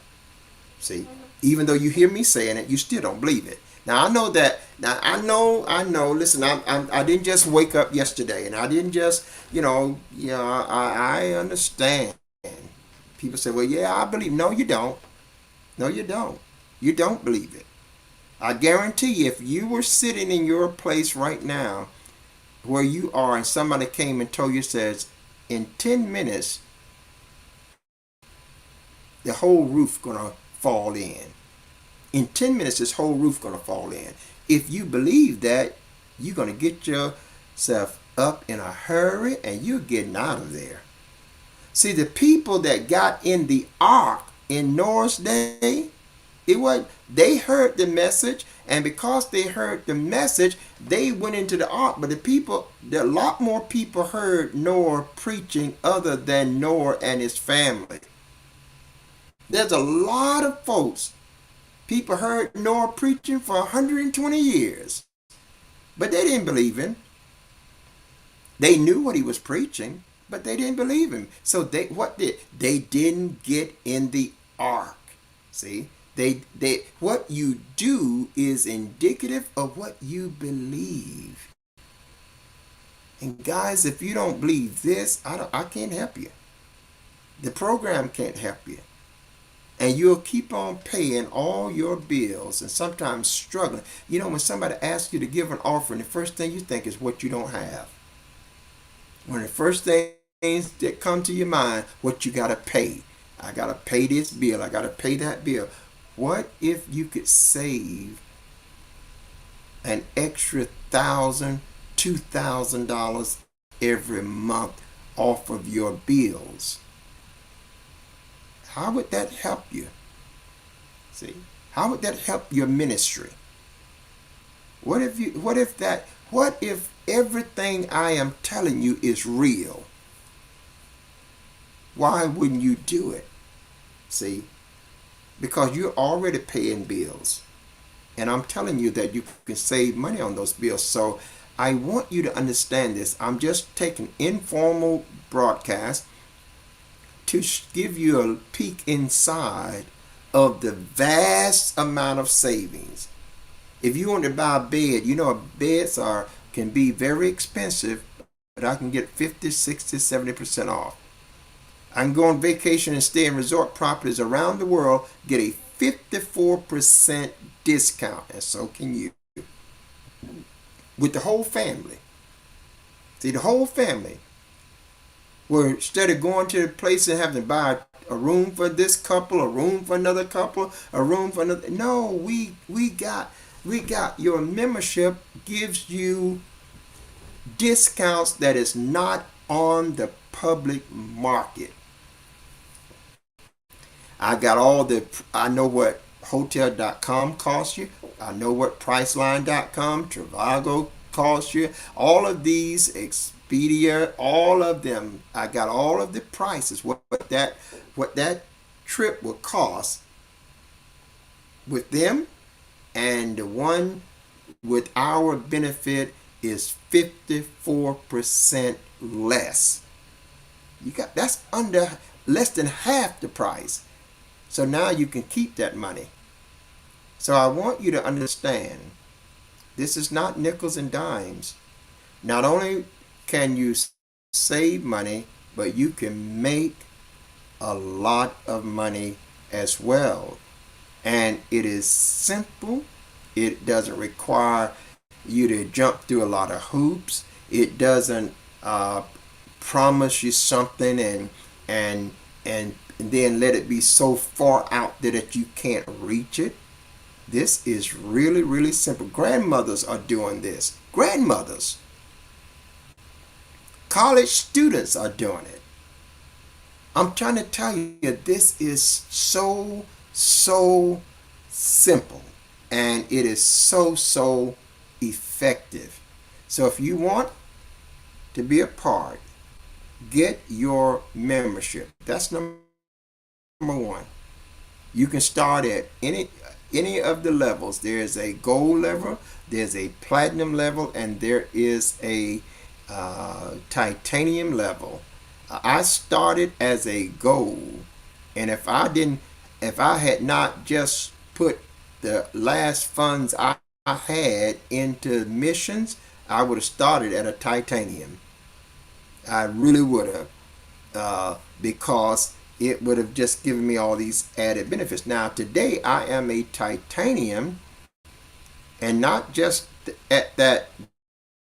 See, even though you hear me saying it, you still don't believe it. Now I know that. Now I know. Listen, I didn't just wake up yesterday, and I didn't just, I understand. People say, well, yeah, I believe. No, you don't. No, you don't. You don't believe it. I guarantee you, if you were sitting in your place right now, where you are, and somebody came and told you, says, in 10 minutes, the whole roof gonna fall in. In 10 minutes, this whole roof going to fall in. If you believe that, you're going to get yourself up in a hurry and you're getting out of there. See, the people that got in the ark in Noah's day, they heard the message, and because they heard the message, they went into the ark. But a lot more people heard Noah preaching other than Noah and his family. There's a lot of folks. People heard Noah preaching for 120 years, but they didn't believe him. They knew what he was preaching, but they didn't believe him. So they didn't get in the ark. See, What you do is indicative of what you believe. And guys, if you don't believe this, I can't help you. The program can't help you. And you'll keep on paying all your bills and sometimes struggling. You know, when somebody asks you to give an offering, the first thing you think is what you don't have. One of the first things that come to your mind, what you got to pay. I got to pay this bill. I got to pay that bill. What if you could save an extra $2,000 every month off of your bills? How would that help you? See? How would that help your ministry? What if everything I am telling you is real? Why wouldn't you do it? See? Because you're already paying bills. And I'm telling you that you can save money on those bills. So I want you to understand this. I'm just taking informal broadcast to give you a peek inside of the vast amount of savings. If you want to buy a bed, you know beds can be very expensive, but I can get 50, 60, 70% off. I can go on vacation and stay in resort properties around the world, get a 54% discount, and so can you. With the whole family. See, the whole family. Where instead of going to the place and having to buy a room for this couple, a room for another couple, a room for another. No, we got your membership gives you discounts that is not on the public market. I know what Hotel.com costs you. I know what Priceline.com, Trivago costs you. All of these, Expedia, all of them. I got all of the prices. What that trip will cost with them, and the one with our benefit is 54% less. That's under less than half the price. So now you can keep that money. So I want you to understand, this is not nickels and dimes. Not only can you save money, but you can make a lot of money as well. And it is simple. It doesn't require you to jump through a lot of hoops. It doesn't promise you something and then let it be so far out there that you can't reach it. This is really, really simple. Grandmothers are doing this. Grandmothers. College students are doing it. I'm trying to tell you, this is so simple. And it is so effective. So if you want to be a part, get your membership. That's number one. You can start at any of the levels. There's a gold level, there's a platinum level, and there is a titanium level. I started as a gold, and if I had not just put the last funds I had into missions, I would have started at a titanium. I really would have, because it would have just given me all these added benefits. Now today I am a titanium, and not just at that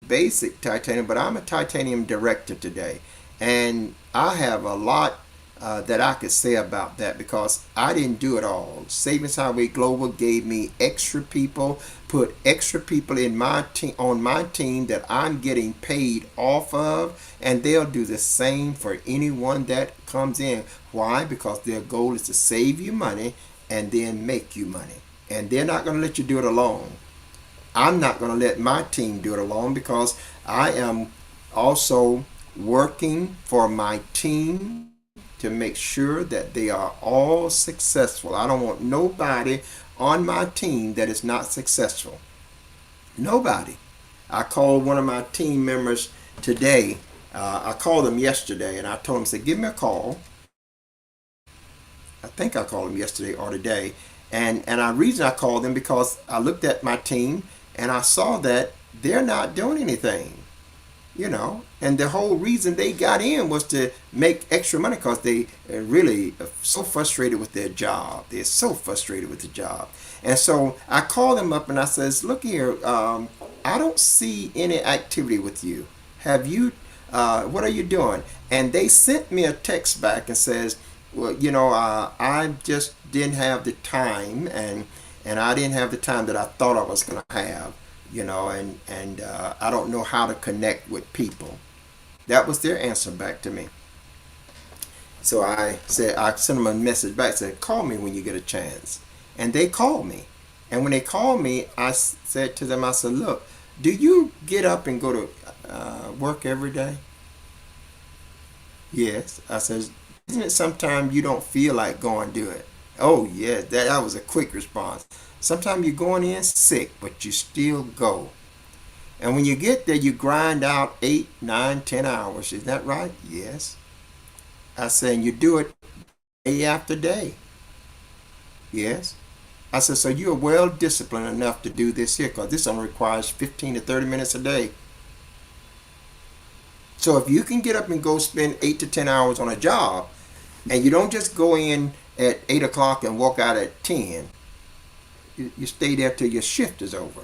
basic titanium, but I'm a titanium director today, and I have a lot that I could say about that, because I didn't do it all. Savings Highway Global gave me extra people, put extra people in my team, on my team, that I'm getting paid off of, and they'll do the same for anyone that comes in. Why? Because their goal is to save you money and then make you money, and they're not going to let you do it alone. I'm not going to let my team do it alone, because I am also working for my team to make sure that they are all successful. I don't want nobody on my team that is not successful. Nobody. I called one of my team members today. I called them yesterday, and I told him, say, give me a call. I think I called him yesterday or today, And the reason I called them because I looked at my team and I saw that they're not doing anything, and the whole reason they got in was to make extra money because they really are so frustrated with their job. They're so frustrated with the job. And so I called them up and I says, look here, I don't see any activity with you. Have you, what are you doing? And they sent me a text back and says, well, I just didn't have the time, and I didn't have the time that I thought I was going to have, and I don't know how to connect with people. That was their answer back to me. So I sent them a message back, said, call me when you get a chance. And they called me. And when they called me, I said to them, I said, look, do you get up and go to work every day? Yes. I said, isn't it sometimes you don't feel like going do it? Oh, yeah, that was a quick response. Sometimes you're going in sick, but you still go. And when you get there, you grind out 8, 9, 10 hours. Is that right? Yes. I said, and you do it day after day. Yes. I said, so you're well disciplined enough to do this here because this only requires 15 to 30 minutes a day. So if you can get up and go spend 8 to 10 hours on a job, and you don't just go in at 8 o'clock and walk out at 10, you stay there till your shift is over.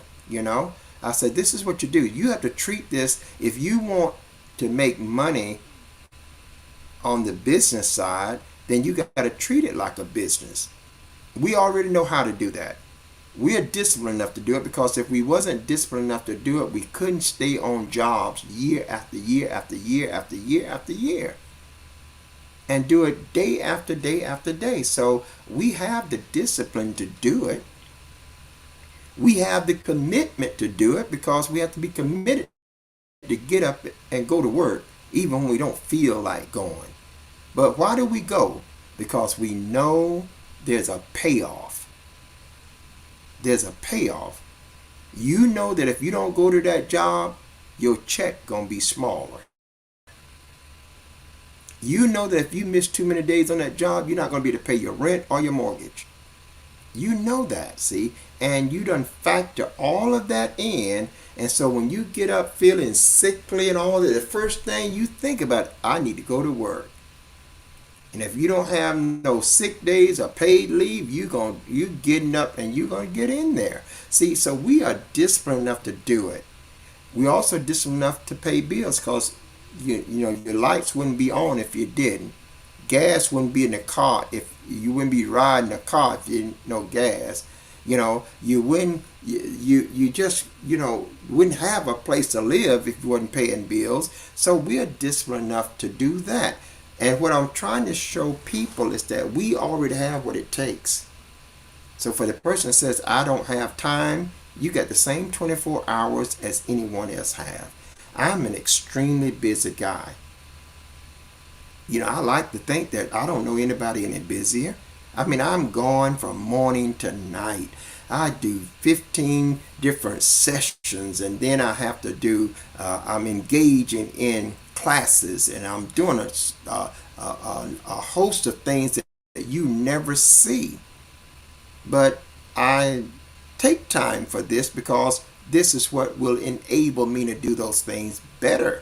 I said, this is what you do. You have to treat this, if you want to make money on the business side, then you got to treat it like a business. We already know how to do that. We are disciplined enough to do it because if we wasn't disciplined enough to do it, we couldn't stay on jobs year after year after year after year after year and do it day after day after day. So we have the discipline to do it. We have the commitment to do it because we have to be committed to get up and go to work even when we don't feel like going. But why do we go? Because we know there's a payoff. There's a payoff. You know that if you don't go to that job, your check gonna be smaller. You know that if you miss too many days on that job, you're not gonna be able to pay your rent or your mortgage. You know that, see? And you done factor all of that in. And so when you get up feeling sickly and all that, the first thing you think about, I need to go to work. And if you don't have no sick days or paid leave, you getting up and you're gonna get in there. See, so we are disciplined enough to do it. We also disciplined enough to pay bills because your lights wouldn't be on if you didn't. Gas wouldn't be in the car if you wouldn't be riding a car if you didn't know gas. You wouldn't you just wouldn't have a place to live if you wasn't paying bills. So we're disciplined enough to do that. And what I'm trying to show people is that we already have what it takes. So for the person that says, I don't have time, you got the same 24 hours as anyone else have. I'm an extremely busy guy. I like to think that I don't know anybody any busier. I mean, I'm going from morning to night. I do 15 different sessions, and then I have to do, I'm engaging in classes, and I'm doing a host of things that you never see. But I take time for this because this is what will enable me to do those things better,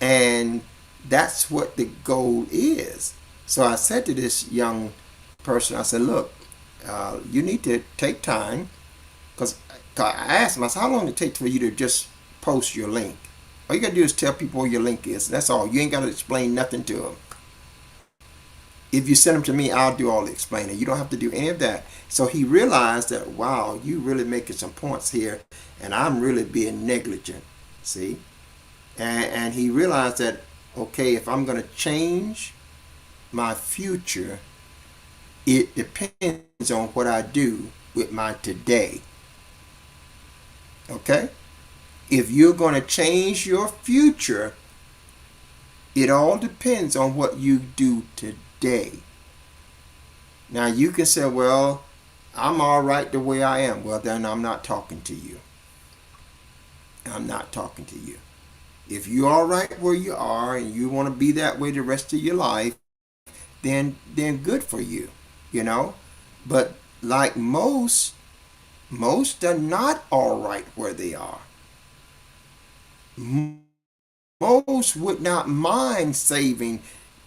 and that's what the goal is. So I said to this young person, I said, look, you need to take time because I asked him, I said, how long did it take for you to just post your link? All you got to do is tell people where your link is. That's all. You ain't got to explain nothing to them. If you send them to me, I'll do all the explaining. You don't have to do any of that. So he realized that, wow, you really making some points here, and I'm really being negligent. See? And he realized that, okay, if I'm going to change my future, it depends on what I do with my today. Okay? If you're going to change your future, it all depends on what you do today. Now you can say, well, I'm all right the way I am. Well, then I'm not talking to you. I'm not talking to you. If you're all right where you are and you want to be that way the rest of your life, then good for you. you know. But like most are not all right where they are. Most would not mind saving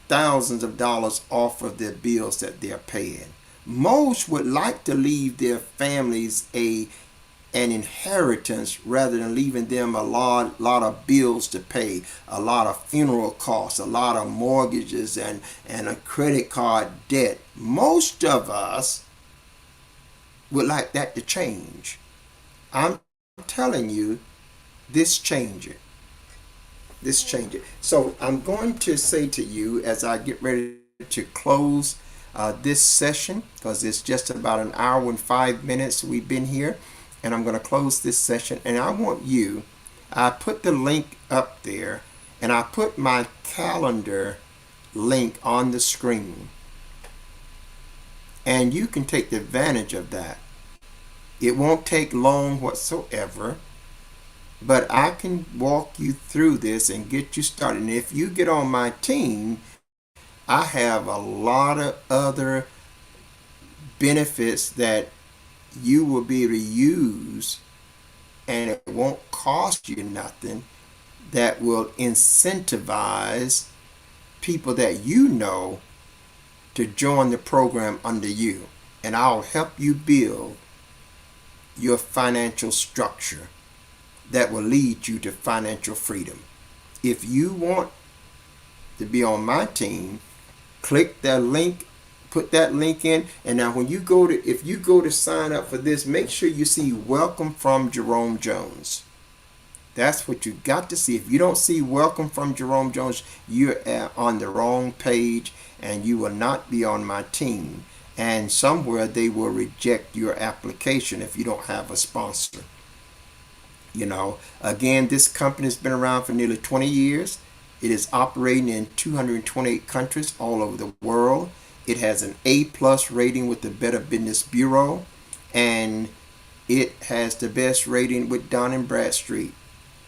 thousands of dollars off of their bills that they're paying. Most would like to leave their families an inheritance rather than leaving them a lot of bills to pay, a lot of funeral costs, a lot of mortgages and a credit card debt. Most of us would like that to change. I'm telling you, this change it. This change it. So I'm going to say to you as I get ready to close this session, because it's just about an hour and 5 minutes we've been here, and I'm going to close this session. And I want you, I put the link up there, and I put my calendar link on the screen, and you can take advantage of that. It won't take long whatsoever, but I can walk you through this and get you started. And if you get on my team, I have a lot of other benefits that you will be able to use, and it won't cost you nothing, that will incentivize people that you know to join the program under you. And I'll help you build your financial structure that will lead you to financial freedom. If you want to be on my team, click that link, put that link in, and now when you go to, if you go to sign up for this, make sure you see welcome from Jerome Jones. That's what you got to see. If you don't see welcome from Jerome Jones, you're on the wrong page and you will not be on my team. And somewhere they will reject your application if you don't have a sponsor. You know, again, this company has been around for nearly 20 years. It is operating in 228 countries all over the world. It has an A+ rating with the Better Business Bureau, and it has the best rating with Dun & Bradstreet.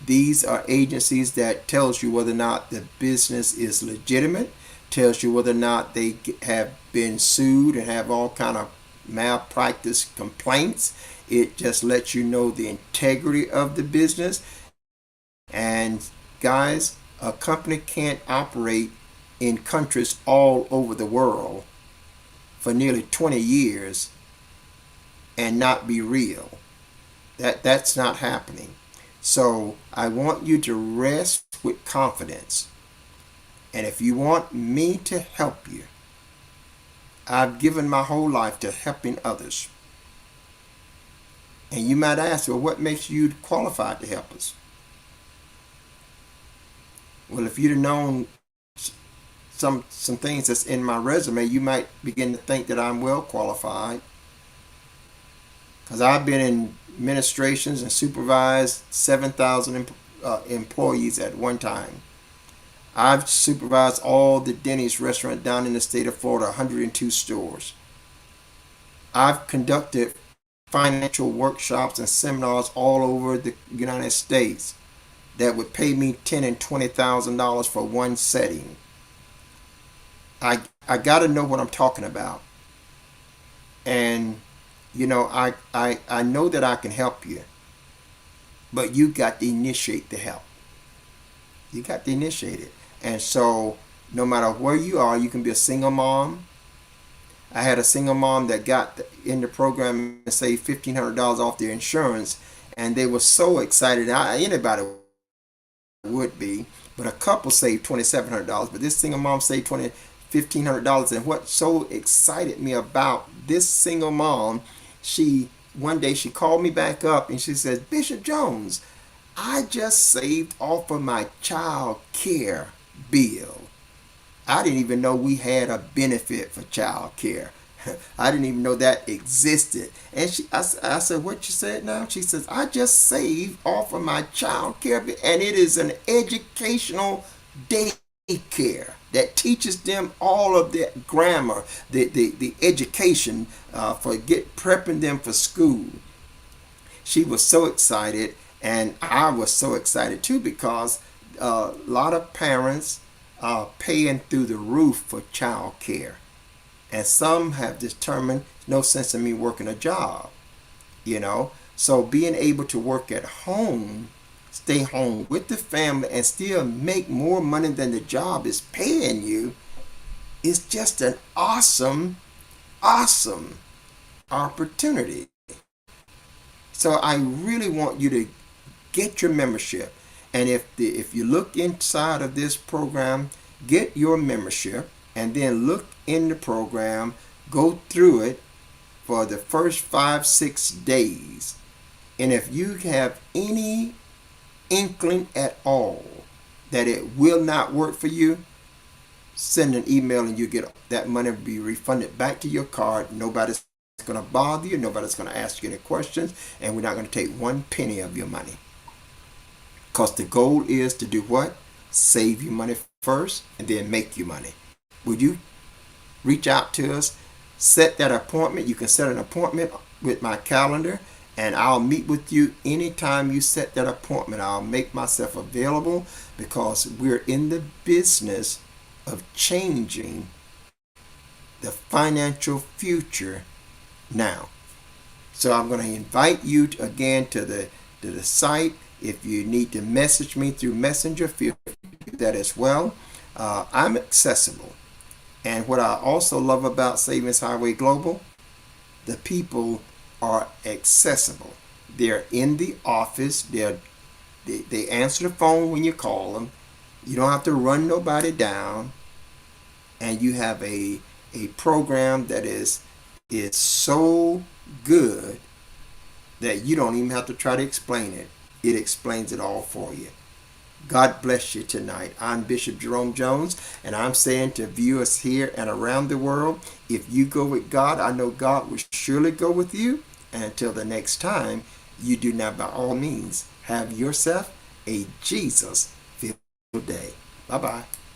These are agencies that tells you whether or not the business is legitimate, tells you whether or not they have been sued and have all kind of malpractice complaints. It just lets you know the integrity of the business. And guys, a company can't operate in countries all over the world for nearly 20 years and not be real. That's not happening. So I want you to rest with confidence. And if you want me to help you, I've given my whole life to helping others. And you might ask, well, what makes you qualified to help us? Well, if you'd have known some things that's in my resume, you might begin to think that I'm well qualified. Because I've been in administrations and supervised 7,000 employees at one time. I've supervised all the Denny's restaurant down in the state of Florida, 102 stores. I've conducted financial workshops and seminars all over the United States that would pay me $10,000 and $20,000 for one setting. I got to know what I'm talking about. And, you know, I know that I can help you. But you got to initiate the help. You got to initiate it. And so, no matter where you are, you can be a single mom. I had a single mom that got in the program and saved $1,500 off their insurance. And they were so excited. Anybody would be. But a couple saved $2,700. But this single mom saved $1,500. And what so excited me about this single mom, one day she called me back up and she says, Bishop Jones, I just saved off of my child care bill. I didn't even know we had a benefit for child care. I didn't even know that existed. And I said, what you said now? She says, I just saved off of my child care bill. And it is an educational daycare that teaches them all of the grammar, the education for prepping them for school. She was so excited, and I was so excited too, because a lot of parents are paying through the roof for child care. And some have determined no sense in me working a job, you know. So being able to work at home, stay home with the family, and still make more money than the job is paying you is just an awesome, awesome opportunity. So I really want you to get your membership. And if you look inside of this program, get your membership and then look in the program, go through it for the first 5-6 days. And if you have any inkling at all that it will not work for you, send an email and you get that money will be refunded back to your card. Nobody's going to bother you. Nobody's going to ask you any questions. And we're not going to take one penny of your money. Because the goal is to do what? Save you money first and then make you money. Would you reach out to us? Set that appointment. You can set an appointment with my calendar and I'll meet with you anytime you set that appointment. I'll make myself available because we're in the business of changing the financial future now. So I'm going to invite you again to the site. If you need to message me through Messenger, feel free to do that as well. I'm accessible. And what I also love about Savings Highway Global, the people are accessible. They're in the office. They answer the phone when you call them. You don't have to run nobody down. And you have a program that is so good that you don't even have to try to explain it. It explains it all for you. God bless you tonight. I'm Bishop Jerome Jones, and I'm saying to viewers here and around the world, if you go with God, I know God will surely go with you. And until the next time, you do now by all means have yourself a Jesus-filled day. Bye-bye.